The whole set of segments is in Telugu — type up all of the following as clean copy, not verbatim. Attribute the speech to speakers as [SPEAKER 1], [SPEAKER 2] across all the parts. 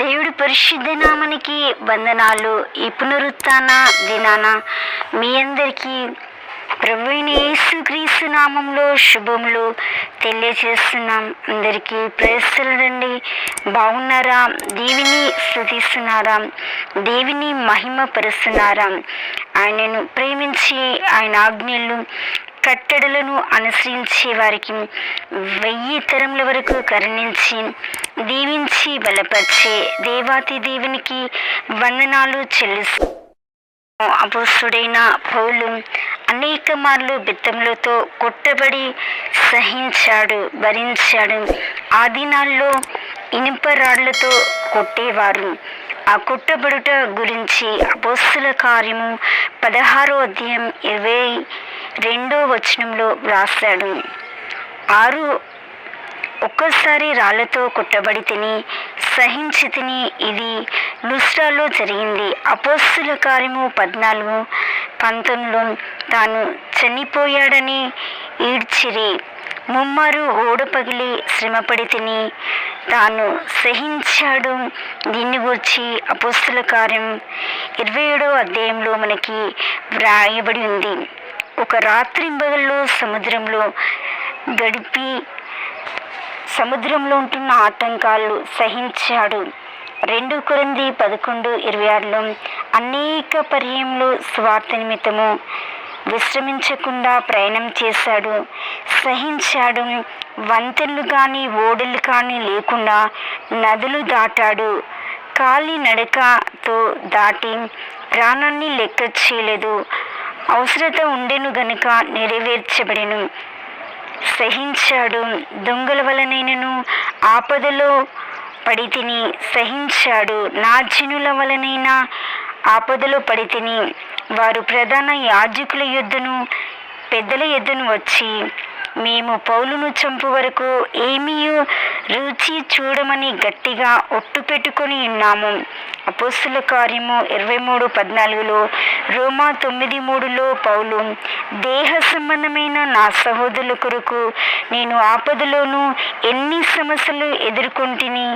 [SPEAKER 1] దేవుడి పరిశుద్ధ నామానికి వందనాలు. ఈ పునరుత్థాన దినాన మీ అందరికీ ప్రభువైన యేసుక్రీస్తు నామంలో శుభములు తెలియజేస్తున్నాం. అందరికీ ప్రేస్తలండి. బాగున్నారా? దేవిని స్తుతిస్తున్నారా? దేవిని మహిమపరుస్తున్నారా? ఆయనను ప్రేమించి ఆయన ఆజ్ఞలు కట్టడలను అనుసరించే వారికి 1000 తరముల వరకు కరుణించి దీవించి బలపరిచే దేవాతి దేవునికి వందనాలు చెల్లిస్తూ అపోస్తుడైన పౌలు అనేక మార్లు బెత్తములతో కొట్టబడి సహించాడు, భరించాడు. ఆ దినాల్లో ఇనుప రాళ్లతో కొట్టేవారు. ఆ కొట్టబడుట గురించి అపోస్తుల కార్యము 16వ అధ్యాయం 22వ వచనంలో వ్రాసాడు. ఒక్కసారి రాళ్లతో కొట్టబడి తిని సహించి తిని. ఇది లుస్ట్రాలో జరిగింది. అపోస్తుల కార్యము 14:19లో తాను చనిపోయాడని ఈడ్చిరి. ముమ్మారు ఓడ పగిలి శ్రమపడి తిని తాను సహించాడు. దీన్ని గురించి అపోస్తుల కార్యం 27వ అధ్యాయంలో మనకి వ్రాయబడి ఉంది. ఒక రాత్రింబగళ్ళు సముద్రంలో గడిపి సముద్రంలో ఉంటున్న ఆటంకాలు సహించాడు. 2 కొరింథీ 11:26లో అనేక పర్యాయములు స్వార్థ నిమిత్తము విశ్రమించకుండా ప్రయాణం చేశాడు, సహించాడు. వంతెనలు కానీ ఓడలు కానీ లేకుండా నదులు దాటాడు. కాలి నడకతో దాటి ప్రాణాన్ని లెక్క చేయలేదు. అవసరత ఉండెను గనుక నెరవేర్చబడెను. సహించాడు. దొంగల వలనైనను ఆపదలో పడి తిని సహించాడు. నా జనుల వలనైన ఆపదలో పడి తిని వారు ప్రధాన యాజకుల యొద్దను పెద్దల యొద్దను వచ్చి మేము పౌలును చంపు వరకు ఏమీ రుచి చూడమని గట్టిగా ఒట్టు పెట్టుకొని ఉన్నాము. అపోస్తుల కార్యము 23:14లో రోమా 9:3లో పౌలు దేహ సంబంధమైన నా సహోదరుల కొరకు నేను ఆపదలోనూ ఎన్ని సమస్యలు ఎదుర్కొంటిని,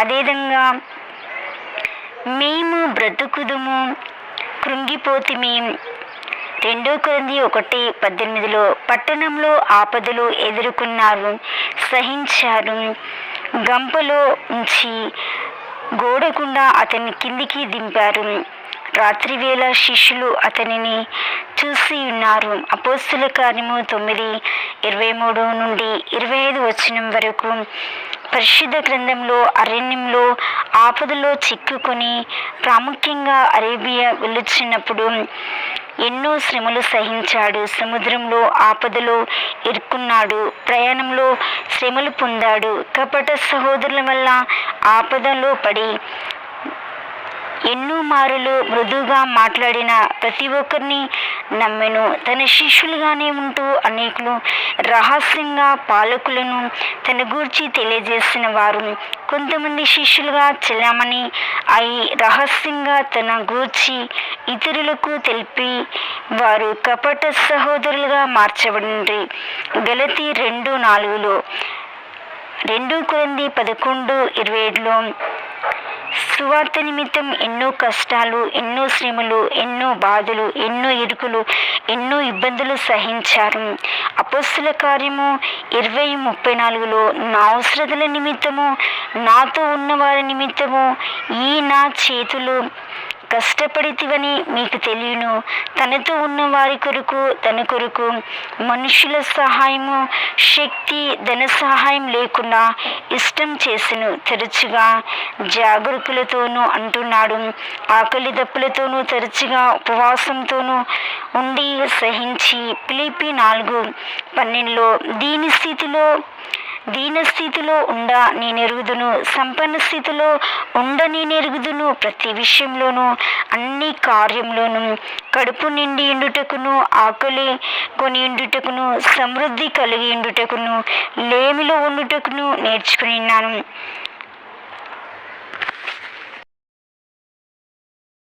[SPEAKER 1] అదేవిధంగా మేము బ్రతుకుదుము కృంగిపోతిమి. 2 కొరింథీ 1:18లో పట్టణంలో ఆపదలు ఎదుర్కొన్నారు, సహించారు. గంపలో ఉంచి గోడకుండా అతన్ని కిందికి దింపారు. రాత్రివేళ శిష్యులు అతనిని చూసి ఉన్నారు. అపోస్తుల కార్యము 9:23 నుండి 25 వచనం వరకు పరిశుద్ధ గ్రంథంలో అరణ్యంలో ఆపదలో చిక్కుకొని ప్రాముఖ్యంగా అరేబియా వెళ్ళొచ్చినప్పుడు ఎన్నో శ్రమలు సహించాడు. సముద్రంలో ఆపదలో ఇరుక్కున్నాడు. ప్రయాణంలో శ్రమలు పొందాడు. కపట సహోదరుల వల్ల ఆపదలో పడి ఎన్నో మారులు మృదువుగా మాట్లాడిన ప్రతి ఒక్కరిని నమ్మెను. తన శిష్యులుగానే ఉంటూ అనేకులు రహస్యంగా పాలకులను తన గూర్చి తెలియజేసిన వారు కొంతమంది శిష్యులుగా చెల్లామని అయి రహస్యంగా తన గూర్చి ఇతరులకు తెలిపి వారు కపట సహోదరులుగా మార్చబడింది. గలతీ 2:4లో 2 కొరింథీ 11:27లో సువార్త నిమిత్తం ఎన్నో కష్టాలు, ఎన్నో శ్రమలు, ఎన్నో బాధలు, ఎన్నో ఇరుకులు, ఎన్నో ఇబ్బందులు సహించారు. అపోస్తుల కార్యము 20:34లో నా అవసరతల నిమిత్తము నాతో ఉన్నవారి నిమిత్తము ఈ నా చేతులు కష్టపడితివని మీకు తెలియను. తనతో ఉన్న వారి కొరకు తన కొరకు మనుషుల సహాయము, శక్తి, ధన సహాయం లేకుండా ఇష్టం చేసెను. తరచుగా జాగరూకులతోనూ అంటున్నాడు. ఆకలి దప్పులతోనూ తరచుగా ఉపవాసంతోనూ ఉండి సహించి. ఫిలిప్పీ 4:12లో దీన స్థితిలో ఉండ నేనెరుగుదును, సంపన్న స్థితిలో ఉండ నేనెరుగుదును. ప్రతి విషయంలోనూ అన్ని కార్యంలోనూ కడుపు నిండి ఉండుటకును, ఆకలి కొని ఉండుటకును, సమృద్ధి కలిగి ఉండుటకును, లేమిలో ఉండుటకును నేర్చుకుని ఉన్నాను.